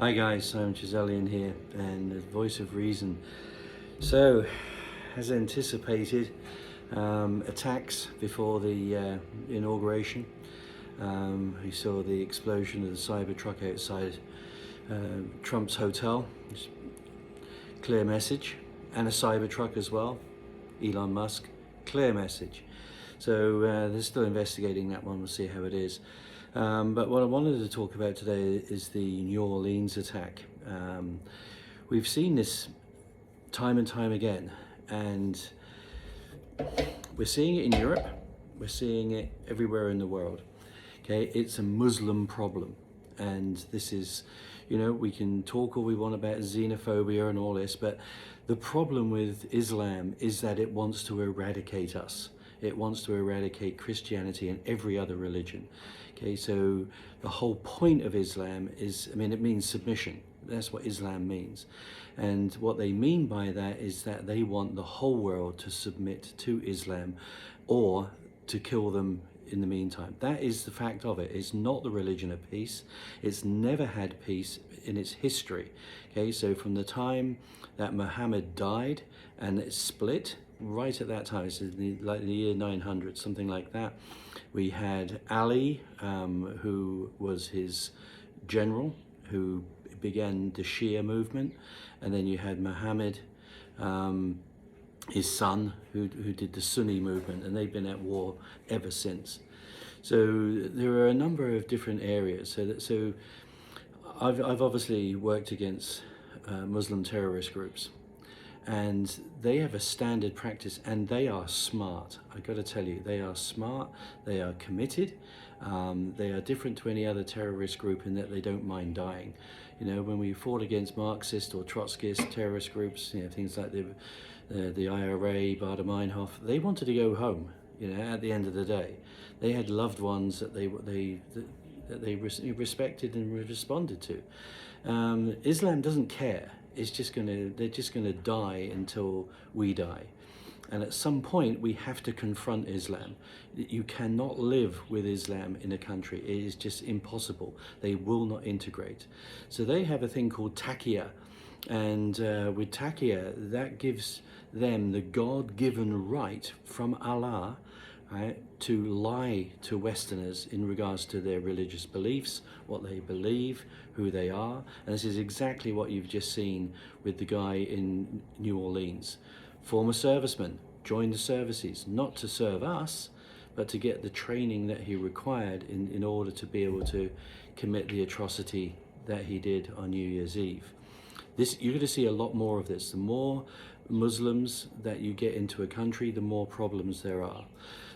Hi guys, I'm Giselian here and the voice of reason. So, as anticipated, attacks before the inauguration. We saw the explosion of the Cybertruck outside Trump's hotel. Clear message. And a Cybertruck as well. Elon Musk. Clear message. So they're still investigating that one. We'll see how it is. But what I wanted to talk about today is the New Orleans attack. We've seen this time and time again, and we're seeing it in Europe. We're seeing it everywhere in the world. Okay, it's a Muslim problem, and this is, we can talk all we want about xenophobia and all this, but the problem with Islam is that it wants to eradicate us. It wants to eradicate Christianity and every other religion. Okay, so the whole point of Islam is, it means submission. That's what Islam means. And what they mean by that is that they want the whole world to submit to Islam or to kill them in the meantime. That is the fact of it. It's not the religion of peace. It's never had peace in its history. Okay, so from the time that Muhammad died and it split, right at that time, it's like the year 900, something like that, we had Ali, who was his general, who began the Shia movement, and then you had Muhammad, his son, who did the Sunni movement, and they've been at war ever since. So there are a number of different areas. So I've obviously worked against Muslim terrorist groups, and they have a standard practice, and they are smart. I got to tell you, they are smart, they are committed, they are different to any other terrorist group in that they don't mind dying. When we fought against Marxist or Trotskyist terrorist groups, things like the IRA, Baader-Meinhof, they wanted to go home, at the end of the day. They had loved ones that they respected and responded to. Islam doesn't care. They're just gonna die until we die. And at some point we have to confront Islam. You cannot live with Islam in a country. It is just impossible. They will not integrate. So they have a thing called taqiyya. And with taqiyya, that gives them the God-given right from Allah, right, to lie to Westerners in regards to their religious beliefs, what they believe, who they are. And this is exactly what you've just seen with the guy in New Orleans. Former serviceman, joined the services, not to serve us, but to get the training that he required in order to be able to commit the atrocity that he did on New Year's Eve. You're going to see a lot more of this. The more Muslims that you get into a country, the more problems there are.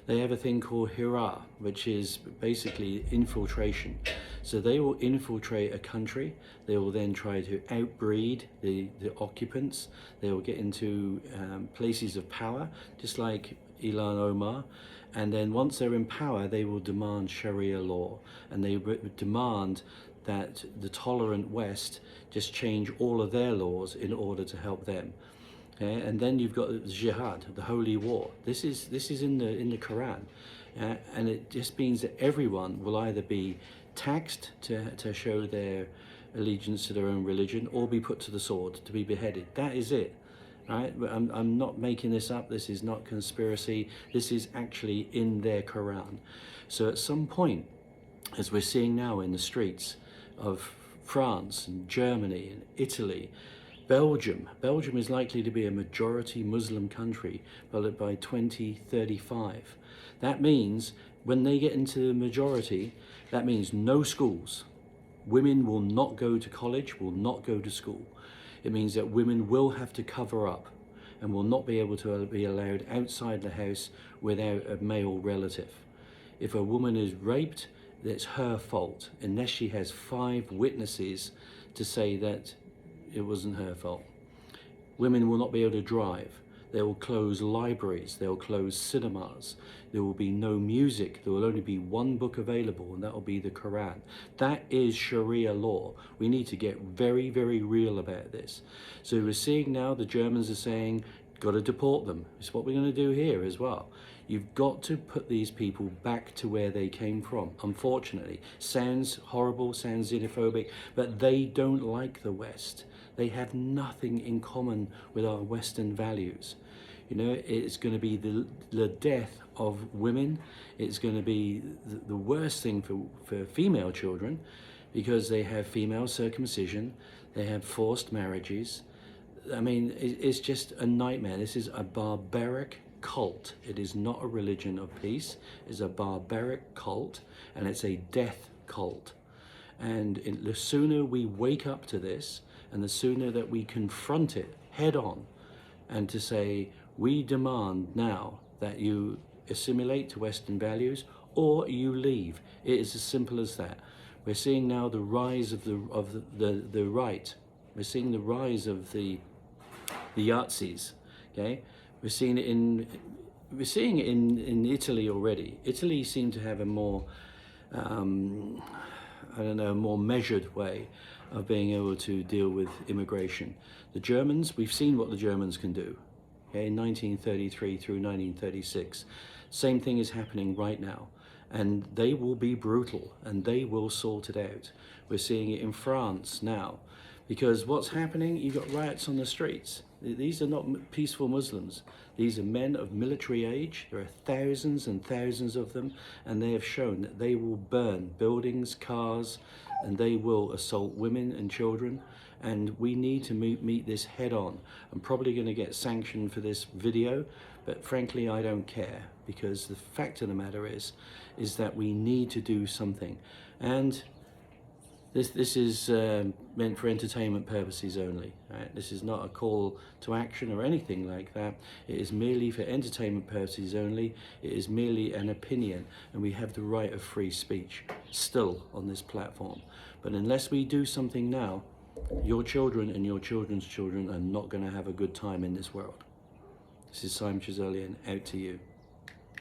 They have a thing called Hira, which is basically infiltration. So they will infiltrate a country. They will then try to outbreed the occupants. They will get into places of power, just like Ilhan Omar. And then once they're in power, they will demand Sharia law. And they demand that the tolerant West just change all of their laws in order to help them. Okay? And then you've got the jihad, the holy war. This is in the Quran, and it just means that everyone will either be taxed to show their allegiance to their own religion, or be put to the sword, to be beheaded. That is it. Right? I'm not making this up. This is not conspiracy. This is actually in their Quran. So at some point, as we're seeing now in the streets of France and Germany and Italy, Belgium is likely to be a majority Muslim country by 2035. That means when they get into the majority, that means no schools. Women will not go to college, will not go to school. It means that women will have to cover up and will not be able to be allowed outside the house without a male relative. If a woman is raped, that's her fault, unless she has 5 witnesses to say that it wasn't her fault. Women will not be able to drive. They will close libraries, they will close cinemas, there will be no music, there will only be one book available, and that will be the Quran. That is Sharia law. We need to get very, very real about this. So we're seeing now the Germans are saying, got to deport them. It's what we're going to do here as well. You've got to put these people back to where they came from. Unfortunately, sounds horrible, sounds xenophobic, but they don't like the West. They have nothing in common with our Western values. You know, it's going to be the death of women. It's going to be the worst thing for female children, because they have female circumcision, they have forced marriages. I mean, it's just a nightmare. This is a barbaric cult. It is not a religion of peace. It's a barbaric cult, and it's a death cult. And the sooner we wake up to this, and the sooner that we confront it head on, and to say, we demand now that you assimilate to Western values or you leave. It is as simple as that. We're seeing now the rise of the right. We're seeing the rise of the Yazidis. Okay, we're seeing it in Italy already. Italy seemed to have a more more measured way of being able to deal with immigration. The Germans, we've seen what the Germans can do. Okay, 1933 through 1936. Same thing is happening right now. And they will be brutal, and they will sort it out. We're seeing it in France now. Because what's happening, you've got riots on the streets. These are not peaceful Muslims. These are men of military age. There are thousands and thousands of them, and they have shown that they will burn buildings, cars, and they will assault women and children. And we need to meet this head on. I'm probably going to get sanctioned for this video, but frankly, I don't care, because the fact of the matter is that we need to do something. And this is meant for entertainment purposes only. Right? This is not a call to action or anything like that. It is merely for entertainment purposes only. It is merely an opinion, and we have the right of free speech still on this platform. But unless we do something now, your children and your children's children are not going to have a good time in this world. This is Simon Chiselian, out to you.